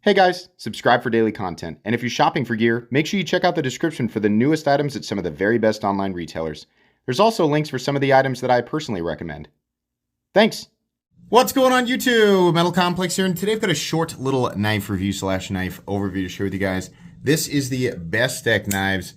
Hey guys, subscribe for daily content. And if you're shopping for gear, make sure you check out the description for the newest items at some of the very best online retailers. There's also links for some of the items that I personally recommend. Thanks! What's going on YouTube? Metal Complex here, and today I've got a short little knife review / knife overview to share with you guys. This is the Bestech Knives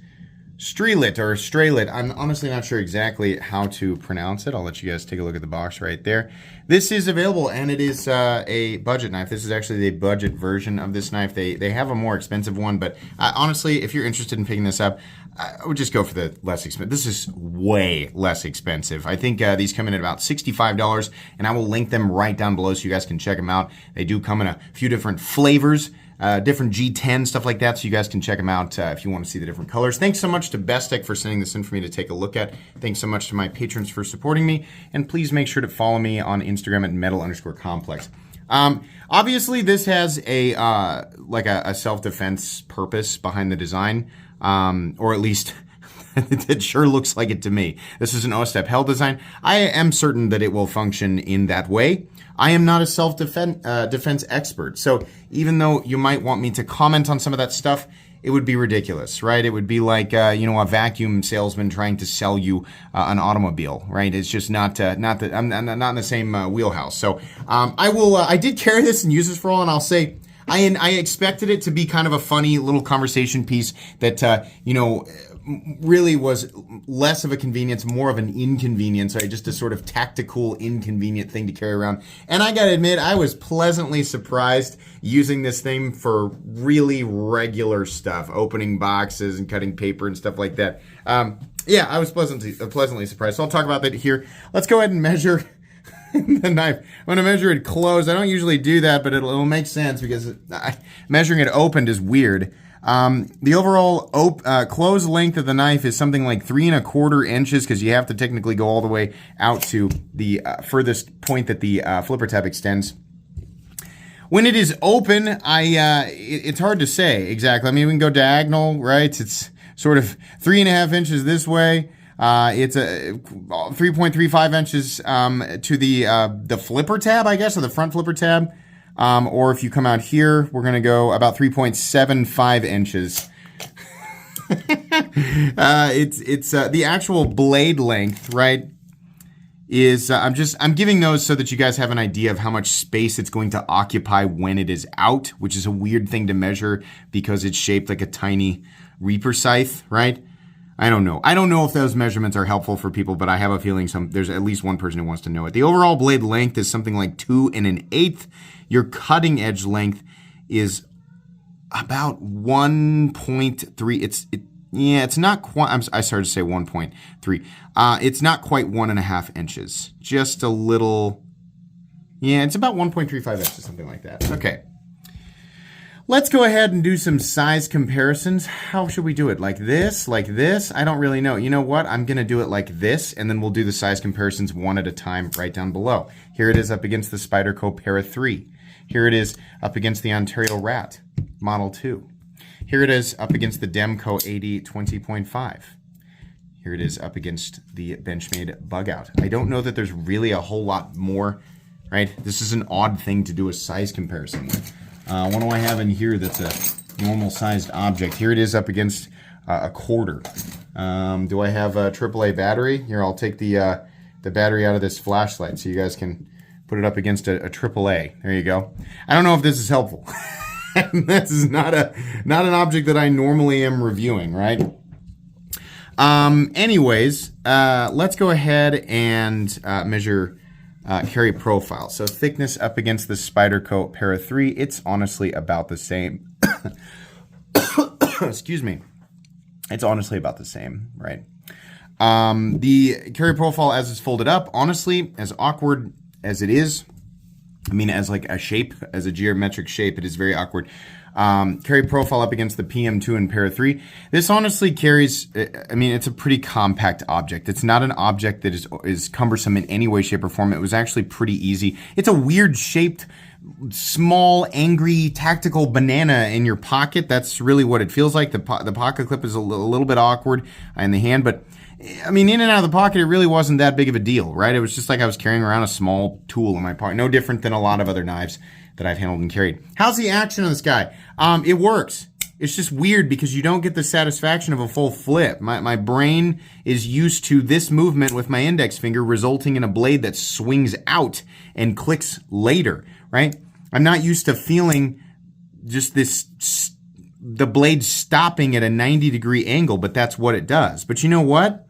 Strelit or Strelit. I'm honestly not sure exactly how to pronounce it. I'll let you guys take a look at the box right there. This is available, and it is a budget knife. This is actually the budget version of this knife. They have a more expensive one, but honestly, if you're interested in picking this up, I would just go for the less expensive. This is way less expensive. I think these come in at about $65, and I will link them right down below so you guys can check them out. They do come in a few different flavors. Different G10, stuff like that, so you guys can check them out if you want to see the different colors. Thanks so much to Bestech for sending this in for me to take a look at. Thanks so much to my patrons for supporting me, and please make sure to follow me on Instagram at metal_complex. Obviously, this has a like a self-defense purpose behind the design, or at least it sure looks like it to me. This is an O-step held design. I am certain that it will function in that way. I am not a self-defense expert, so even though you might want me to comment on some of that stuff, it would be ridiculous, right? It would be like a vacuum salesman trying to sell you an automobile, right? It's just not I'm not in the same wheelhouse. So I did carry this and use this for all, and I'll say I expected it to be kind of a funny little conversation piece that really was less of a convenience, more of an inconvenience, right? Just a sort of tactical, inconvenient thing to carry around. And I gotta admit, I was pleasantly surprised using this thing for really regular stuff, opening boxes and cutting paper and stuff like that. Yeah, I was pleasantly surprised. So I'll talk about that here. Let's go ahead and measure the knife. I'm going to measure it closed. I don't usually do that, but it'll make sense because measuring it opened is weird. The overall closed length of the knife is something like 3¼ inches because you have to technically go all the way out to the furthest point that the flipper tab extends. When it is open, it's hard to say exactly. I mean, we can go diagonal, right? It's sort of 3½ inches this way. It's a 3.35 inches to the flipper tab, I guess, or the front flipper tab. Or if you come out here, we're going to go about 3.75 inches. It's the actual blade length, right, is, I'm giving those so that you guys have an idea of how much space it's going to occupy when it is out, which is a weird thing to measure because it's shaped like a tiny reaper scythe, right? I don't know. I don't know if those measurements are helpful for people, but I have a feeling there's at least one person who wants to know it. The overall blade length is something like 2 1/8. Your cutting edge length is about 1.3. It's not quite. I started to say 1.3. It's not quite 1½ inches. Just a little. Yeah, it's about 1.35 inches, something like that. Okay. Let's go ahead and do some size comparisons. How should we do it? Like this? Like this? I don't really know. You know what? I'm going to do it like this, and then we'll do the size comparisons one at a time right down below. Here it is up against the Spyderco Para 3. Here it is up against the Ontario Rat Model 2. Here it is up against the Demco 80 20.5. Here it is up against the Benchmade Bug Out. I don't know that there's really a whole lot more, right? This is an odd thing to do a size comparison with. What do I have in here that's a normal sized object? Here it is up against a quarter. Do I have a AAA battery? Here, I'll take the battery out of this flashlight so you guys can put it up against a AAA. There you go. I don't know if this is helpful. This is not an object that I normally am reviewing, right? Anyways, let's go ahead and measure carry profile. So thickness up against the Spyderco Para 3, it's honestly about the same. Excuse me. It's honestly about the same, right? The carry profile as it's folded up, honestly, as awkward as it is, I mean, as like a shape, as a geometric shape, it is very awkward. Carry profile up against the PM2 and Para 3. This honestly carries, I mean, it's a pretty compact object. It's not an object that is cumbersome in any way, shape, or form. It was actually pretty easy. It's a weird shaped, small, angry, tactical banana in your pocket. That's really what it feels like. The pocket clip is a little bit awkward in the hand, but I mean, in and out of the pocket, it really wasn't that big of a deal, right? It was just like I was carrying around a small tool in my pocket. No different than a lot of other knives that I've handled and carried. How's the action on this guy? It works. It's just weird because you don't get the satisfaction of a full flip. My brain is used to this movement with my index finger resulting in a blade that swings out and clicks later, right? I'm not used to feeling just the blade stopping at a 90-degree angle, but that's what it does. But you know what?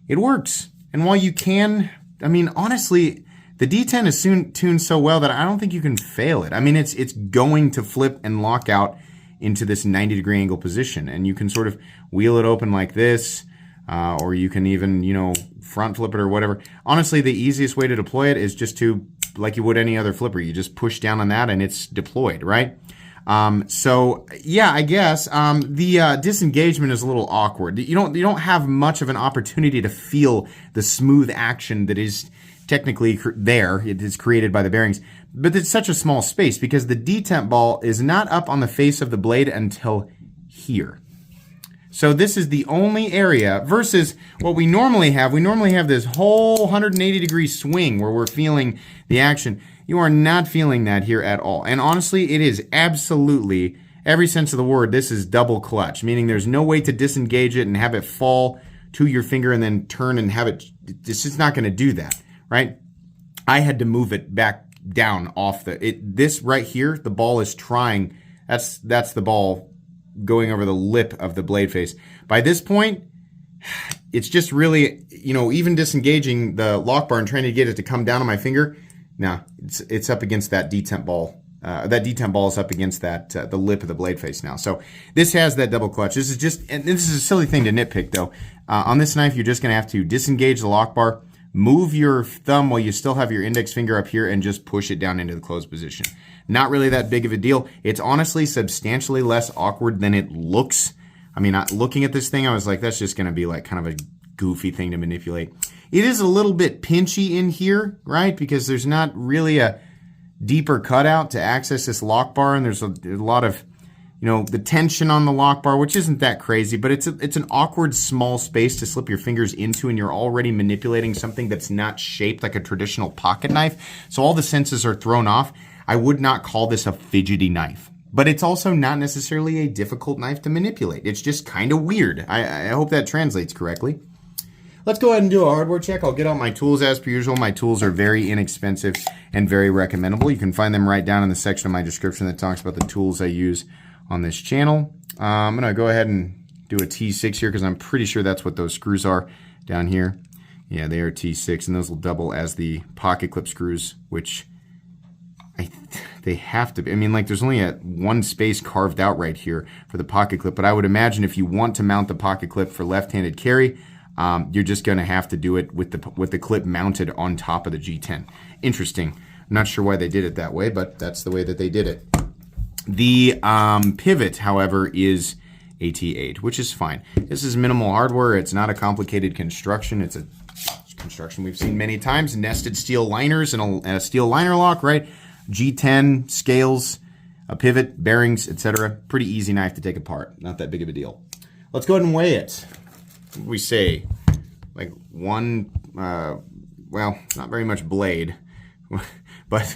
It works. And while you can, I mean, honestly, the Detent is tuned so well that I don't think you can fail it. I mean, it's going to flip and lock out into this 90-degree angle position, and you can sort of wheel it open like this, or you can even, you know, front flip it or whatever. Honestly, the easiest way to deploy it is just to, like you would any other flipper, you just push down on that and it's deployed, right? So yeah, I guess the disengagement is a little awkward. You don't have much of an opportunity to feel the smooth action that is technically there. It is created by the bearings. But it's such a small space because the detent ball is not up on the face of the blade until here. So this is the only area versus what we normally have. We normally have this whole 180-degree swing where we're feeling the action. You are not feeling that here at all. And honestly, it is absolutely, every sense of the word, this is double clutch, meaning there's no way to disengage it and have it fall to your finger and then turn and have it. It's just not going to do that, right? I had to move it back down off this right here. The ball is trying. That's the ball going over the lip of the blade face. By this point, it's just really, you know, even disengaging the lock bar and trying to get it to come down on my finger. Now it's up against that detent ball. That detent ball is up against that the lip of the blade face now. So this has that double clutch. This is just, and this is a silly thing to nitpick though. On this knife, you're just going to have to disengage the lock bar, move your thumb while you still have your index finger up here, and just push it down into the closed position. Not really that big of a deal. It's honestly substantially less awkward than it looks. I mean, looking at this thing, I was like, that's just going to be like kind of a goofy thing to manipulate. It is a little bit pinchy in here, right? Because there's not really a deeper cutout to access this lock bar, and there's a lot of, you know, the tension on the lock bar, which isn't that crazy, but it's an awkward small space to slip your fingers into, and you're already manipulating something that's not shaped like a traditional pocket knife. So all the senses are thrown off. I would not call this a fidgety knife, but it's also not necessarily a difficult knife to manipulate. It's just kind of weird. I hope that translates correctly. Let's go ahead and do a hardware check. I'll get out my tools as per usual. My tools are very inexpensive and very recommendable. You can find them right down in the section of my description that talks about the tools I use on this channel. I'm going to go ahead and do a T6 here because I'm pretty sure that's what those screws are down here. Yeah, they are T6, and those will double as the pocket clip screws, which they have to be. I mean, like, there's only one space carved out right here for the pocket clip, but I would imagine if you want to mount the pocket clip for left-handed carry, you're just going to have to do it with the clip mounted on top of the G10. Interesting. I'm not sure why they did it that way, but that's the way that they did it. The pivot, however, is AT8, which is fine. This is minimal hardware. It's not a complicated construction. It's a construction we've seen many times. Nested steel liners and a steel liner lock, right? G10, scales, a pivot, bearings, etc. Pretty easy knife to take apart. Not that big of a deal. Let's go ahead and weigh it. What do we say? Like one, well, not very much blade, but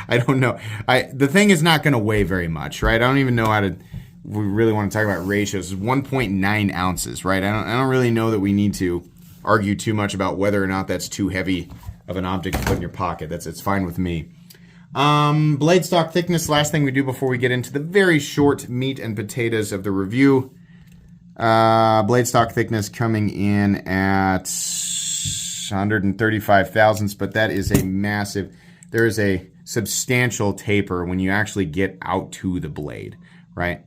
I don't know. The thing is not going to weigh very much, right? I don't even know how to, we really want to talk about ratios. It's 1.9 ounces, right? I don't really know that we need to argue too much about whether or not that's too heavy of an object to put in your pocket. It's fine with me. Blade stock thickness, last thing we do before we get into the very short meat and potatoes of the review. Blade stock thickness coming in at 135 thousandths, but that is a massive, there is a substantial taper when you actually get out to the blade, right?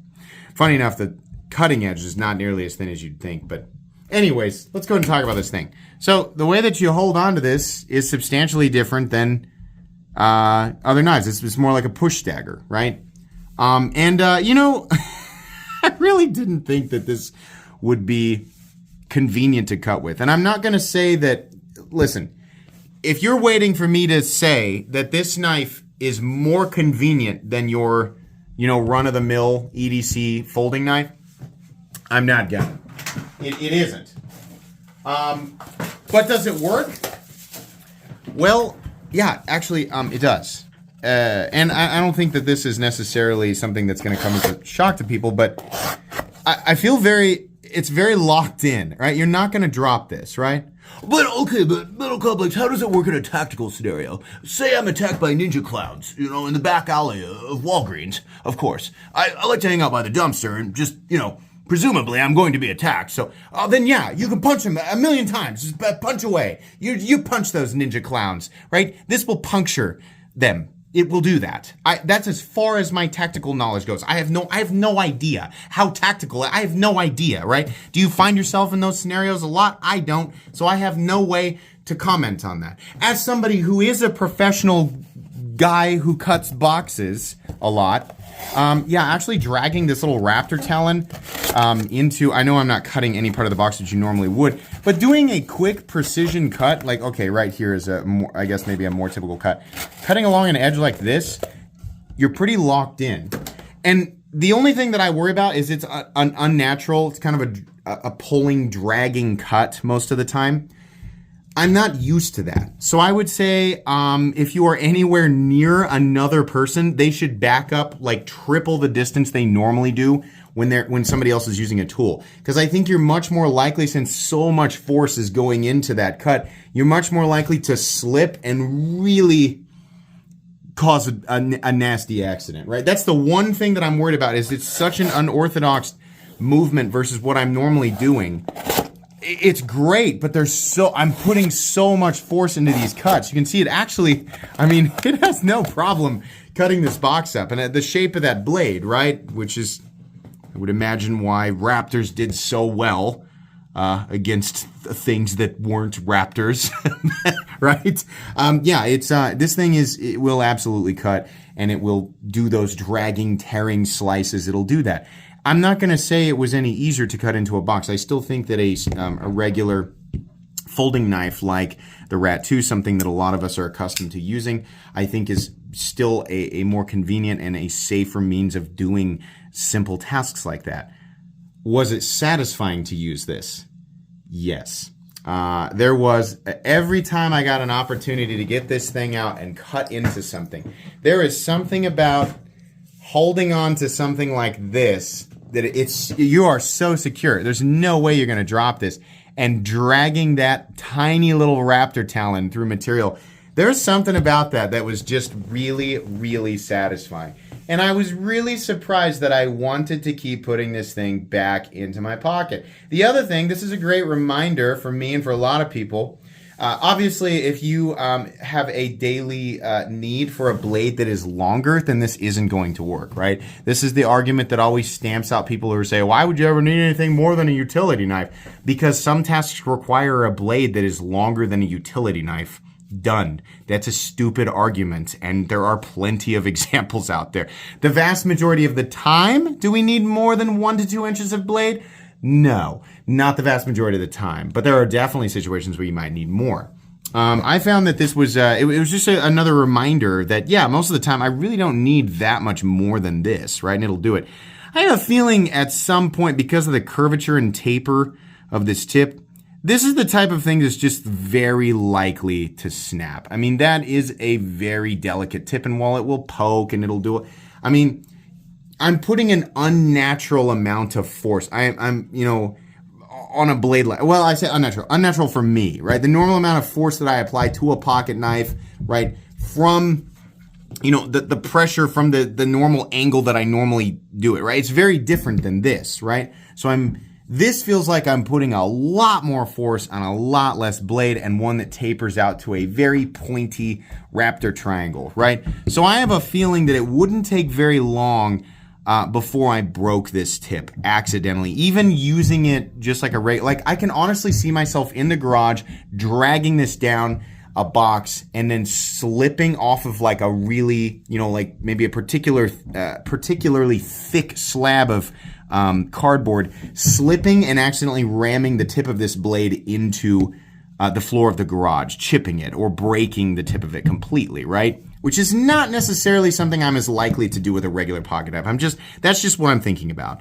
Funny enough, the cutting edge is not nearly as thin as you'd think, but anyways, let's go ahead and talk about this thing. So the way that you hold on to this is substantially different than other knives. It's more like a push dagger, right? You know, I really didn't think that this would be convenient to cut with. And I'm not going to say that, listen, if you're waiting for me to say that this knife is more convenient than your, you know, run-of-the-mill EDC folding knife, I'm not gonna. It isn't. But does it work? Well, yeah, actually, it does. and I don't think that this is necessarily something that's going to come as a shock to people, but I feel it's very locked in, right? You're not going to drop this, right? But Metal Complex, how does it work in a tactical scenario? Say I'm attacked by ninja clowns, in the back alley of Walgreens, of course. I like to hang out by the dumpster and just, presumably I'm going to be attacked. So then yeah, you can punch them a million times. Just punch away. You punch those ninja clowns, right? This will puncture them. It will do that. That's as far as my tactical knowledge goes. I have no idea how tactical. I have no idea, right? Do you find yourself in those scenarios a lot? I don't. So I have no way to comment on that. As somebody who is a professional guy who cuts boxes a lot, actually dragging this little raptor talon into, I know I'm not cutting any part of the box that you normally would, but doing a quick precision cut, like, okay, right here is I guess maybe a more typical cut. Cutting along an edge like this, you're pretty locked in. And the only thing that I worry about is it's unnatural. It's kind of a pulling, dragging cut most of the time. I'm not used to that. So I would say if you are anywhere near another person, they should back up like triple the distance they normally do when somebody else is using a tool. Because I think you're much more likely, since so much force is going into that cut, you're much more likely to slip and really cause a nasty accident, right? That's the one thing that I'm worried about, is it's such an unorthodox movement versus what I'm normally doing. It's great, but I'm putting so much force into these cuts. You can see it actually, it has no problem cutting this box up. And the shape of that blade, right? Which is, I would imagine why raptors did so well against things that weren't raptors, right? This thing it will absolutely cut, and it will do those dragging, tearing slices. It'll do that. I'm not going to say it was any easier to cut into a box. I still think that a regular folding knife like the Rat 2, something that a lot of us are accustomed to using, I think is still a more convenient and a safer means of doing simple tasks like that. Was it satisfying to use this? Yes. There was, every time I got an opportunity to get this thing out and cut into something, there is something about holding on to something like this that you are so secure. There's no way you're going to drop this. And dragging that tiny little raptor talon through material, there's something about that was just really, really satisfying. And I was really surprised that I wanted to keep putting this thing back into my pocket. The other thing, this is a great reminder for me and for a lot of people. Obviously, if you have a daily need for a blade that is longer, then this isn't going to work, right? This is the argument that always stamps out people who say, why would you ever need anything more than a utility knife? Because some tasks require a blade that is longer than a utility knife. Done. That's a stupid argument, and there are plenty of examples out there. The vast majority of the time, do we need more than 1 to 2 inches of blade? No, not the vast majority of the time, but there are definitely situations where you might need more. I found that this was, it was just another reminder that, yeah, most of the time I really don't need that much more than this, right? And it'll do it. I have a feeling at some point, because of the curvature and taper of this tip, this is the type of thing that's just very likely to snap. That is a very delicate tip, and while it will poke and it'll do it, I'm putting an unnatural amount of force. I'm on a blade. Well, I say unnatural for me, right? The normal amount of force that I apply to a pocket knife, right, from, the pressure from the normal angle that I normally do it, right? It's very different than this, right? So this feels like I'm putting a lot more force on a lot less blade, and one that tapers out to a very pointy raptor triangle, right? So I have a feeling that it wouldn't take very long before I broke this tip accidentally, even using it just like I can honestly see myself in the garage dragging this down a box and then slipping off of like a really, like maybe a particularly thick slab of cardboard, slipping and accidentally ramming the tip of this blade into the floor of the garage, chipping it or breaking the tip of it completely, right? Which is not necessarily something I'm as likely to do with a regular pocket knife. That's just what I'm thinking about.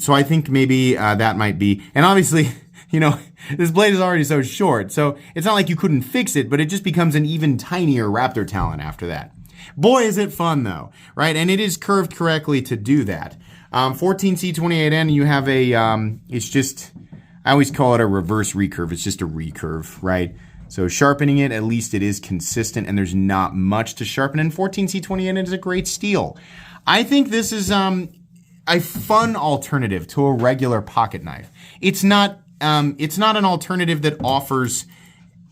So I think maybe that might be, and obviously, this blade is already so short, so it's not like you couldn't fix it, but it just becomes an even tinier raptor talon after that. Boy, is it fun though, right? And it is curved correctly to do that. 14C28N, you have a, it's just, I always call it a reverse recurve. It's just a recurve, right? So sharpening it, at least it is consistent and there's not much to sharpen. And 14C28N is a great steel. I think this is a fun alternative to a regular pocket knife. It's not an alternative that offers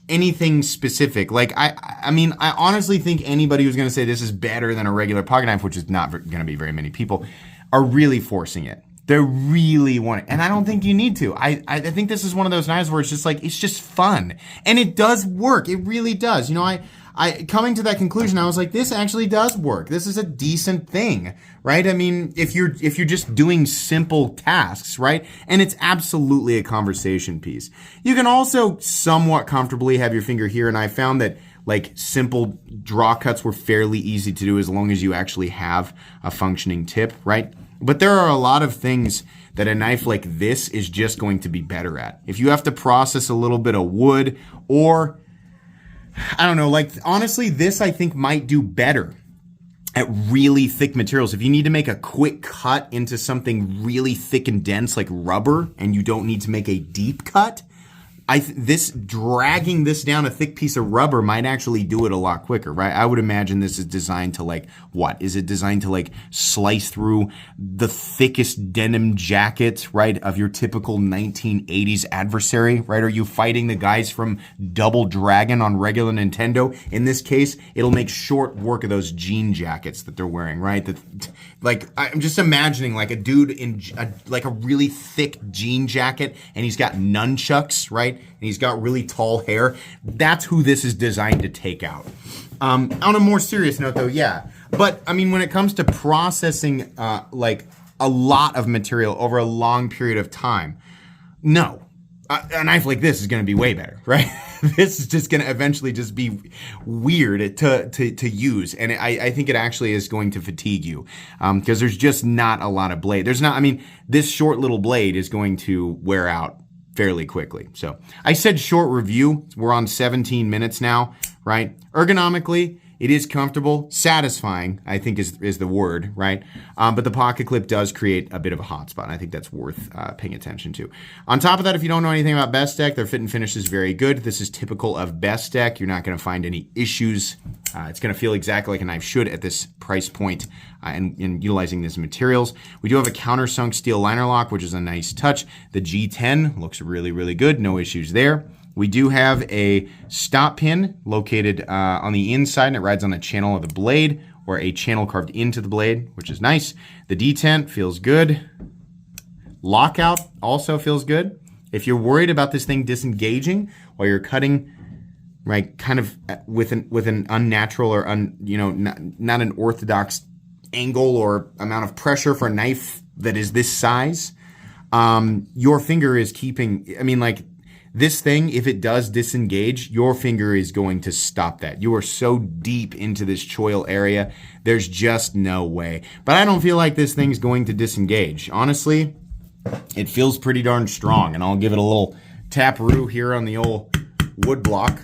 anything specific. Like, I mean, I honestly think anybody who's going to say this is better than a regular pocket knife, which is not going to be very many people, are really forcing it. They really want it. And I don't think you need to. I think this is one of those knives where it's just like, it's just fun. And it does work. It really does. You know, I coming to that conclusion, I was like, this actually does work. This is a decent thing, right? I mean, if you're just doing simple tasks, right? And it's absolutely a conversation piece. You can also somewhat comfortably have your finger here. And I found that like simple draw cuts were fairly easy to do as long as you actually have a functioning tip, right? But there are a lot of things that a knife like this is just going to be better at. If you have to process a little bit of wood or, I don't know, like honestly, this I think might do better at really thick materials. If you need to make a quick cut into something really thick and dense like rubber and you don't need to make a deep cut, dragging this down a thick piece of rubber might actually do it a lot quicker, right? I would imagine this is designed to like, what? Is it designed to like slice through the thickest denim jacket, right, of your typical 1980s adversary, right? Are you fighting the guys from Double Dragon on regular Nintendo? In this case, it'll make short work of those jean jackets that they're wearing, right? Like, I'm just imagining like a dude in like a really thick jean jacket and he's got nunchucks, right? And he's got really tall hair. That's who this is designed to take out. On a more serious note though, yeah. But I mean, when it comes to processing like a lot of material over a long period of time, no. A knife like this is going to be way better, right? This is just going to eventually just be weird to use. And I think it actually is going to fatigue you because there's just not a lot of blade. This short little blade is going to wear out fairly quickly. So I said short review. We're on 17 minutes now, right? Ergonomically, it is comfortable, satisfying, I think is the word, right? But the pocket clip does create a bit of a hot spot. And I think that's worth paying attention to. On top of that, if you don't know anything about Bestech, their fit and finish is very good. This is typical of Bestech. You're not going to find any issues. It's going to feel exactly like a knife should at this price point and utilizing these materials. We do have a countersunk steel liner lock, which is a nice touch. The G10 looks really, really good. No issues there. We do have a stop pin located on the inside, and it rides on the channel of the blade, or a channel carved into the blade, which is nice. The detent feels good. Lockout also feels good. If you're worried about this thing disengaging while you're cutting, right, kind of with an unnatural or not an orthodox angle or amount of pressure for a knife that is this size, your finger is keeping. I mean, like. This thing, if it does disengage, your finger is going to stop that. You are so deep into this choil area, there's just no way. But I don't feel like this thing's going to disengage. Honestly, it feels pretty darn strong, and I'll give it a little taparoo here on the old wood block.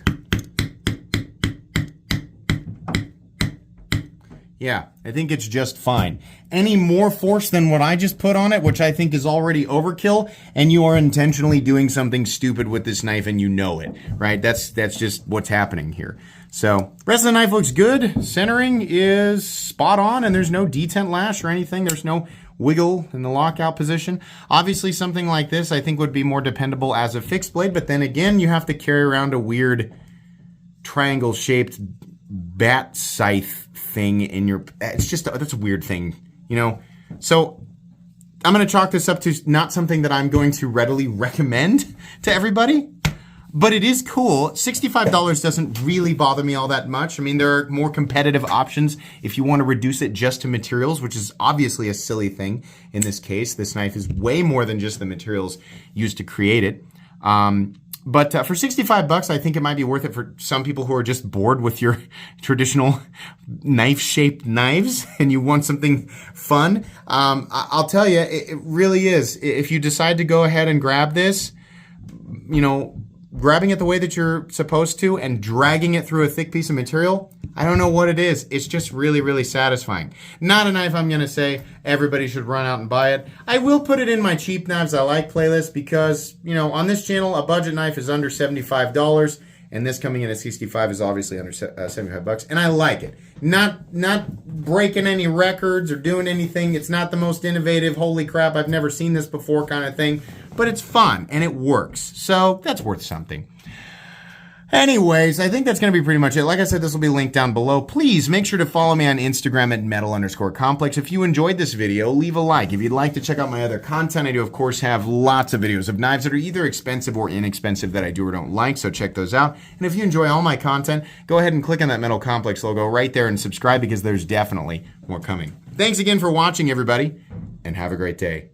Yeah, I think it's just fine. Any more force than what I just put on it, which I think is already overkill, and you are intentionally doing something stupid with this knife and you know it, right? That's just what's happening here. So, rest of the knife looks good. Centering is spot on, and there's no detent lash or anything. There's no wiggle in the lockout position. Obviously, something like this I think would be more dependable as a fixed blade, but then again, you have to carry around a weird triangle-shaped bat scythe thing in your, that's a weird thing, you know? So I'm going to chalk this up to not something that I'm going to readily recommend to everybody, but it is cool. $65 doesn't really bother me all that much. I mean, there are more competitive options if you want to reduce it just to materials, which is obviously a silly thing in this case. This knife is way more than just the materials used to create it. But for $65, I think it might be worth it for some people who are just bored with your traditional knife-shaped knives and you want something fun. I'll tell you, it really is. If you decide to go ahead and grab this, you know, grabbing it the way that you're supposed to and dragging it through a thick piece of material, I don't know what it is. It's just really, really satisfying. Not a knife I'm going to say everybody should run out and buy it. I will put it in my cheap knives I like playlist because, you know, on this channel, a budget knife is under $75. And this coming in at 65 is obviously under 75 bucks, and I like it. Not breaking any records or doing anything. It's not the most innovative, holy crap, I've never seen this before kind of thing, but it's fun and it works. So that's worth something. Anyways, I think that's going to be pretty much it. Like I said, this will be linked down below. Please make sure to follow me on Instagram at metal_complex. If you enjoyed this video, leave a like. If you'd like to check out my other content, I do, of course, have lots of videos of knives that are either expensive or inexpensive that I do or don't like, so check those out. And if you enjoy all my content, go ahead and click on that Metal Complex logo right there and subscribe because there's definitely more coming. Thanks again for watching, everybody, and have a great day.